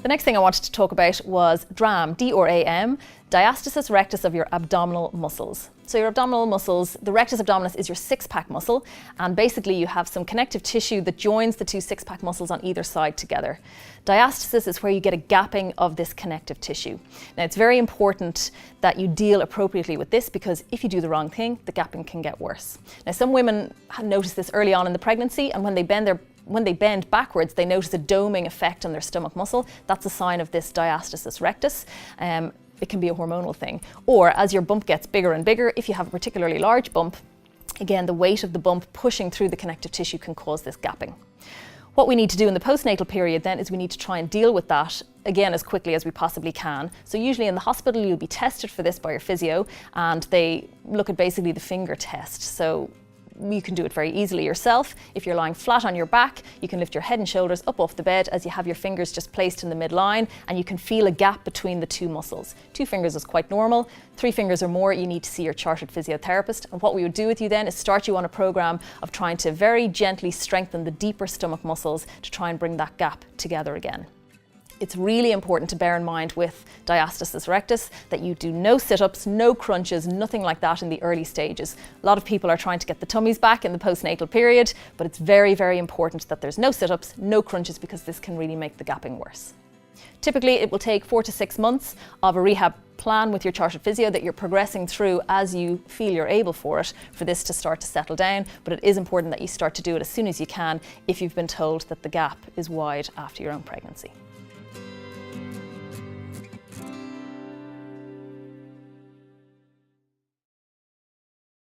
The next thing I wanted to talk about was DRAM, D-R-A-M, diastasis rectus of your abdominal muscles. So your abdominal muscles, the rectus abdominis is your six-pack muscle, and basically you have some connective tissue that joins the two six-pack muscles on either side together. Diastasis is where you get a gapping of this connective tissue. Now it's very important that you deal appropriately with this, because if you do the wrong thing, the gapping can get worse. Now some women notice this early on in the pregnancy, and when they bend backwards, they notice a doming effect on their stomach muscle. That's a sign of this diastasis rectus. It can be a hormonal thing. Or as your bump gets bigger and bigger, if you have a particularly large bump, again, the weight of the bump pushing through the connective tissue can cause this gapping. What we need to do in the postnatal period then is we need to try and deal with that again as quickly as we possibly can. So usually in the hospital you'll be tested for this by your physio, and they look at basically the finger test. So you can do it very easily yourself. If you're lying flat on your back, you can lift your head and shoulders up off the bed as you have your fingers just placed in the midline, and you can feel a gap between the two muscles. 2 fingers is quite normal. 3 fingers or more, you need to see your chartered physiotherapist. And what we would do with you then is start you on a program of trying to very gently strengthen the deeper stomach muscles to try and bring that gap together again. It's really important to bear in mind with diastasis rectus that you do no sit-ups, no crunches, nothing like that in the early stages. A lot of people are trying to get the tummies back in the postnatal period, but it's very, very important that there's no sit-ups, no crunches, because this can really make the gapping worse. Typically, it will take 4 to 6 months of a rehab plan with your chartered physio that you're progressing through as you feel you're able for it, for this to start to settle down. But it is important that you start to do it as soon as you can if you've been told that the gap is wide after your own pregnancy.